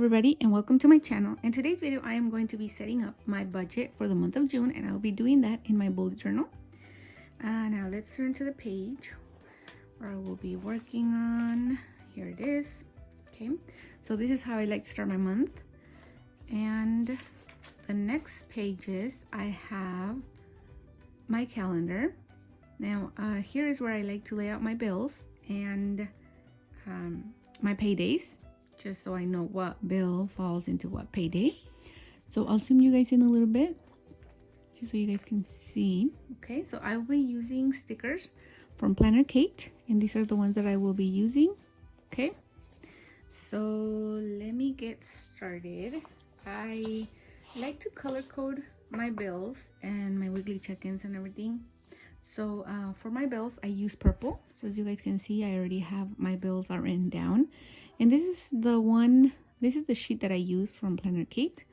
everybody, and welcome to my channel. In today's video I am going to be setting up my budget for the month of June, and I'll be doing that in my bullet journal. Now let's turn to the page where I will be working on. Here it is. Okay, so this is how I like to start my month, and the next pages I have my calendar. Now here is where I like to lay out my bills and my paydays, just so I know what bill falls into what payday. So I'll zoom you guys in a little bit just so you guys can see. Okay, so I will be using stickers from Planner Kate, and these are the ones that I will be using. Okay, so let me get started. I like to color code my bills and my weekly check-ins and everything. So for my bills I use purple. So as you guys can see, I already have my bills are written down. And this is the sheet that I use from Planner Kate.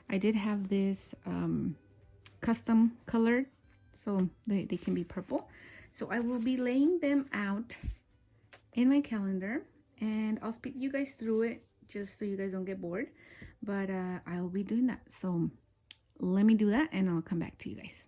I did have this custom colored, so they can be purple. So I will be laying them out in my calendar, and I'll speak you guys through it just so you guys don't get bored. But I'll be doing that. So let me do that and I'll come back to you guys.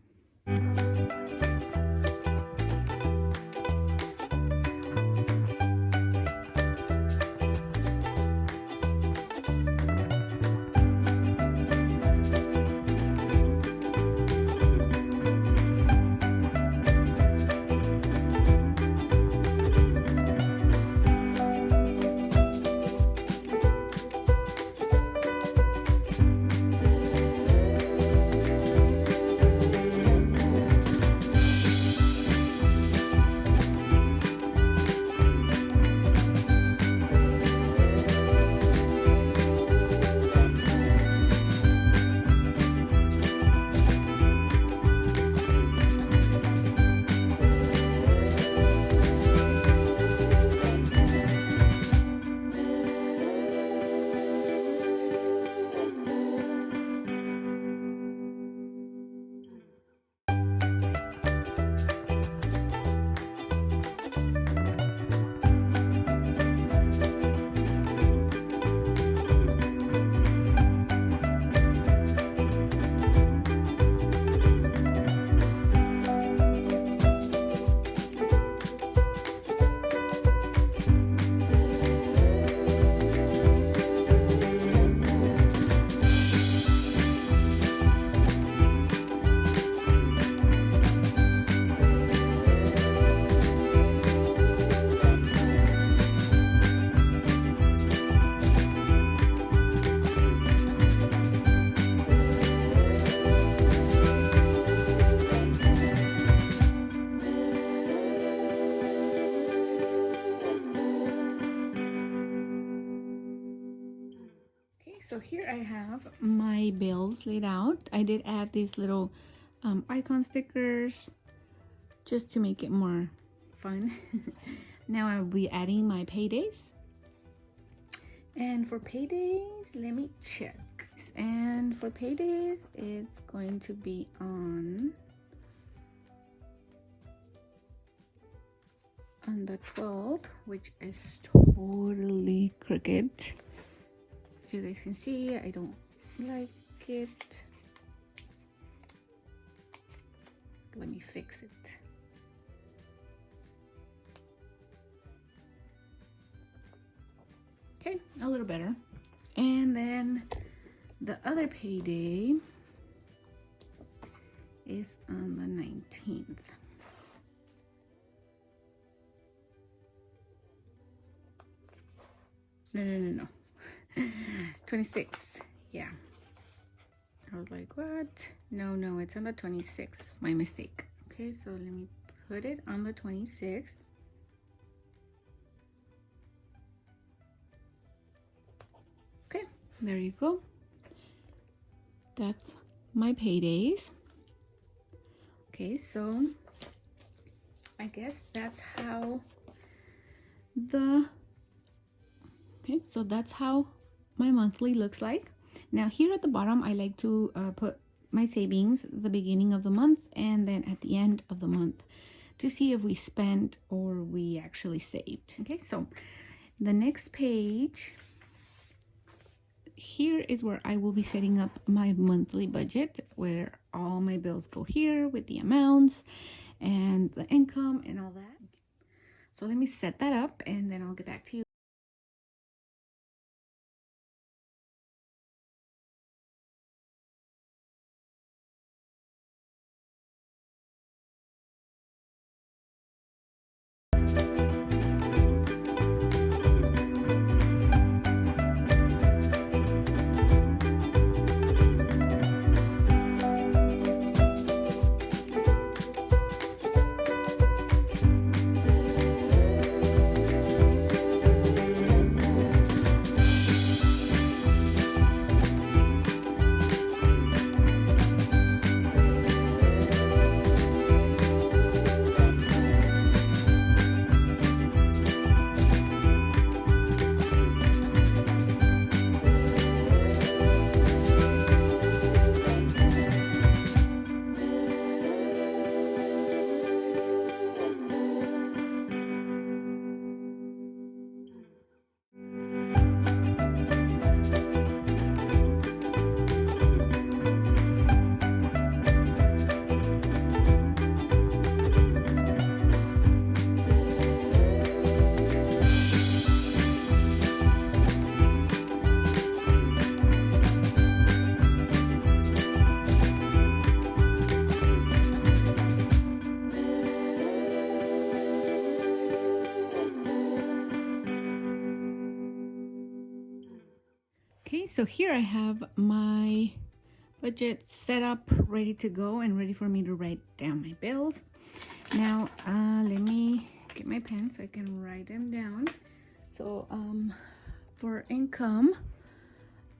So here I have my bills laid out. I did add these little icon stickers just to make it more fun. Now I will be adding my paydays. And for paydays, let me check. And for paydays, it's going to be on the 12th, which is totally crooked. So you guys can see, I don't like it. Let me fix it. Okay, a little better. And then the other payday is on the 19th. No. 26th. Yeah, I was like, what? No, it's on the 26th. My mistake. Okay, so let me put it on the 26th. Okay, there you go. That's my paydays. Okay, so I guess that's how that's how my monthly looks like. Now here at the bottom I like to put my savings the beginning of the month and then at the end of the month to see if we spent or we actually saved. Okay, so the next page here is where I will be setting up my monthly budget, where all my bills go here with the amounts and the income and all that. So let me set that up and then I'll get back to you. Okay, so here I have my budget set up, ready to go and ready for me to write down my bills. Now, let me get my pen so I can write them down. So, for income,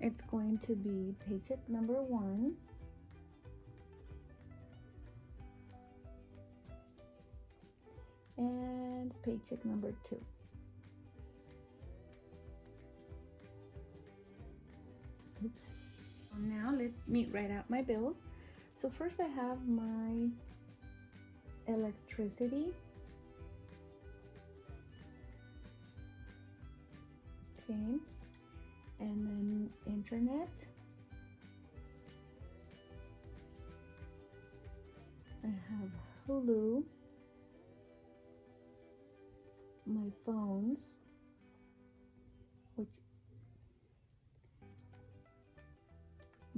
it's going to be paycheck number 1. And paycheck number 2. Oops. Now let me write out my bills. So first I have my electricity. Okay. And then internet. I have Hulu. My phones, which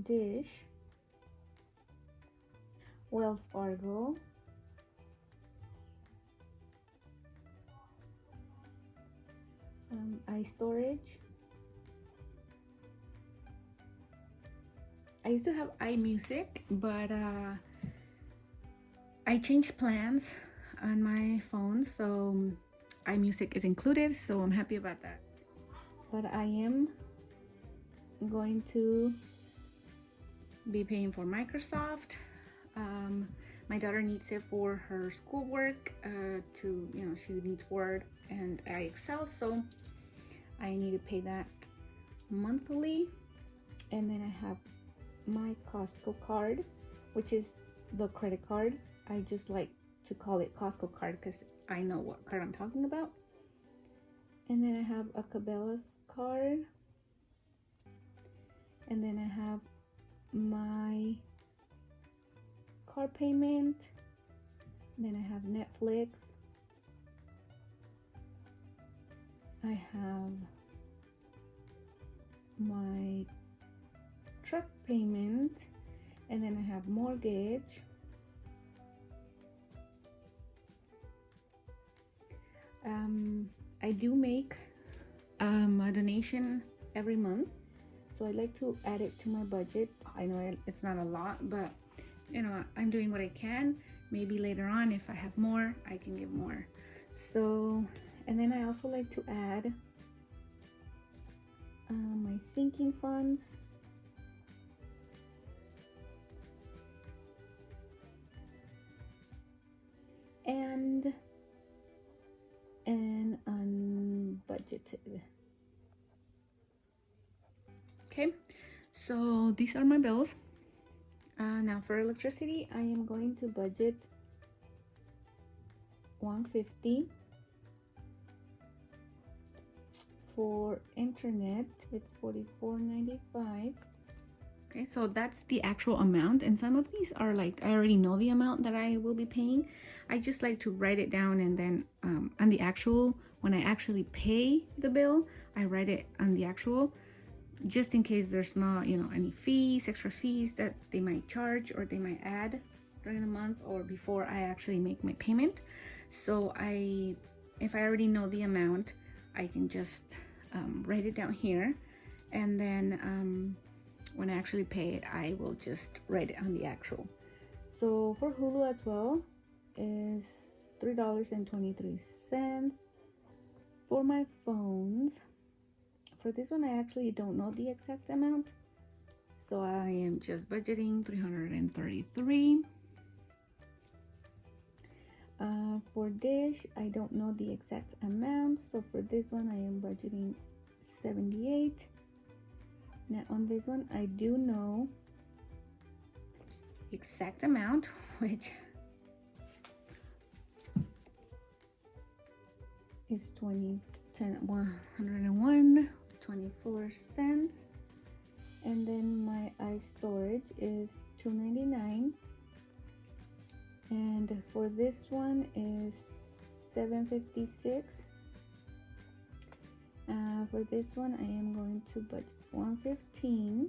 Dish, Wells Fargo, iStorage. I used to have iMusic, but I changed plans on my phone, so iMusic is included, so I'm happy about that. But I am going to be paying for Microsoft. My daughter needs it for her schoolwork, she needs Word and Excel, so I need to pay that monthly. And then I have my Costco card, which is the credit card. I just like to call it Costco card because I know what card I'm talking about. And then I have a Cabela's card. And then I have my car payment. And then I have Netflix. I have my truck payment. And then I have mortgage. I do make a donation every month, so I like to add it to my budget. I know it's not a lot, but I'm doing what I can. Maybe later on, if I have more, I can give more. So, and then I also like to add my sinking funds. And unbudgeted. Okay, so these are my bills. Now for electricity, I am going to budget $150 for internet, it's $44.95. Okay, so that's the actual amount, and some of these are like, I already know the amount that I will be paying. I just like to write it down, and then on the actual, when I actually pay the bill, I write it on the actual, just in case there's not, you know, any fees, extra fees that they might charge or they might add during the month or before I actually make my payment. So if I already know the amount, I can just write it down here, and then when I actually pay it, I will just write it on the actual. So for Hulu as well is $3.23. For my phones, for this one I actually don't know the exact amount, so I am just budgeting $333. For Dish, I don't know the exact amount, so for this one I am budgeting $78. Now on this one I do know the exact amount, which is $101.24, and then my iStorage is $2.99, and for this one is $7.56. For this one I am going to budget $115.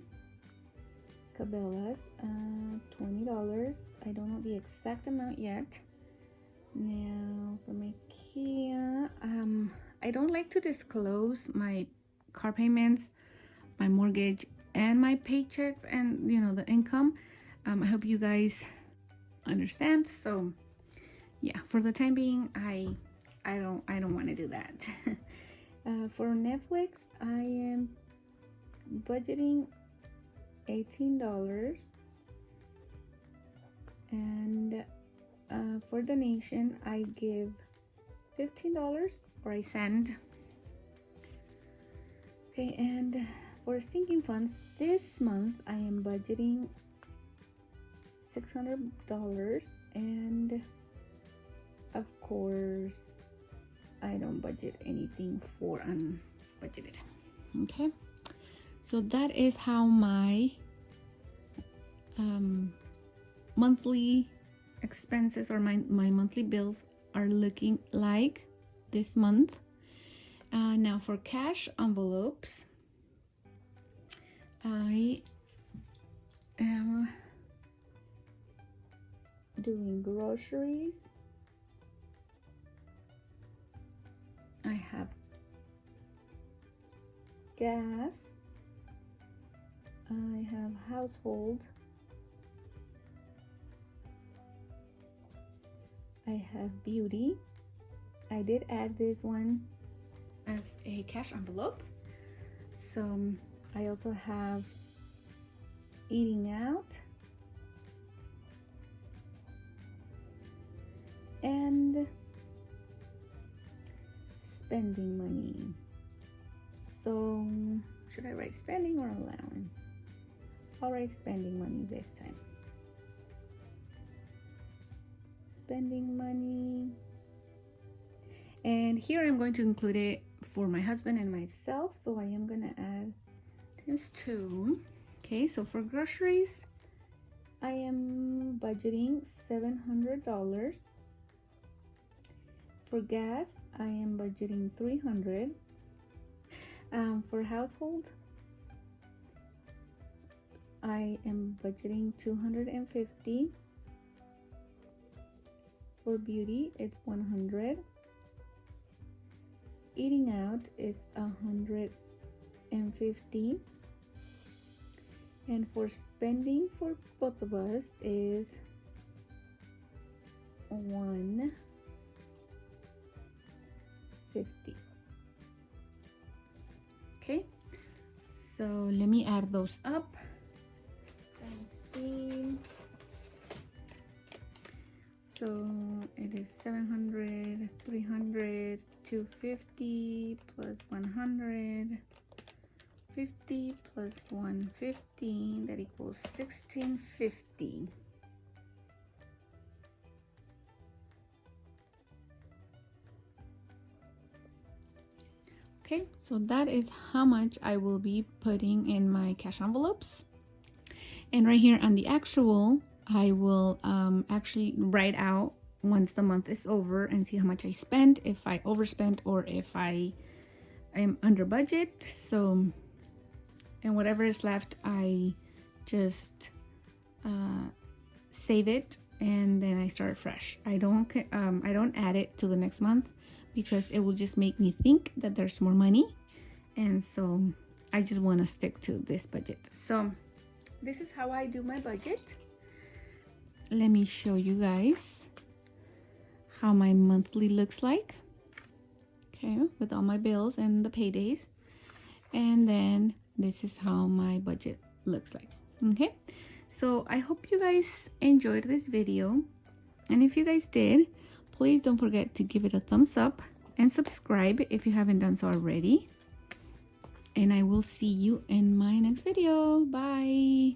Cabela's, $20. I don't know the exact amount yet. Now for my Kia, I don't like to disclose my car payments, my mortgage, and my paychecks, and you know, the income. I hope you guys understand. So yeah, for the time being, I don't want to do that. For Netflix, I am budgeting $18, and for donation I give $15, or I send. Okay, and for sinking funds this month I am budgeting $600, and of course I don't budget anything for unbudgeted. Okay, so that is how my monthly expenses, or my monthly bills are looking like this month. Now for cash envelopes, I am doing groceries. I have gas. I have household. I have beauty. I did add this one as a cash envelope. So I also have eating out and spending money. So should I write spending or allowance? I'll write spending money this time. Spending money. And here I'm going to include it for my husband and myself, so I am gonna add this too. Okay, so for groceries I am budgeting $700. For gas I am budgeting $300. For household I am budgeting $250. For beauty it's $100. Eating out is $150. And for spending for both of us is $150. Okay, so let me add those up and see. So it is 700, 300, 250 plus 100, 50 plus 150, that equals 1650. Okay, so that is how much I will be putting in my cash envelopes. And right here on the actual, I will actually write out once the month is over and see how much I spent, if I overspent or if I am under budget. So, and whatever is left, I just save it and then I start fresh. I don't add it to the next month because it will just make me think that there's more money, and so I just want to stick to this budget. So this is how I do my budget. Let me show you guys how my monthly looks like. Okay, with all my bills and the paydays, and then this is how my budget looks like. Okay, so I hope you guys enjoyed this video, and if you guys did, please don't forget to give it a thumbs up and subscribe if you haven't done so already. And I will see you in my next video. Bye.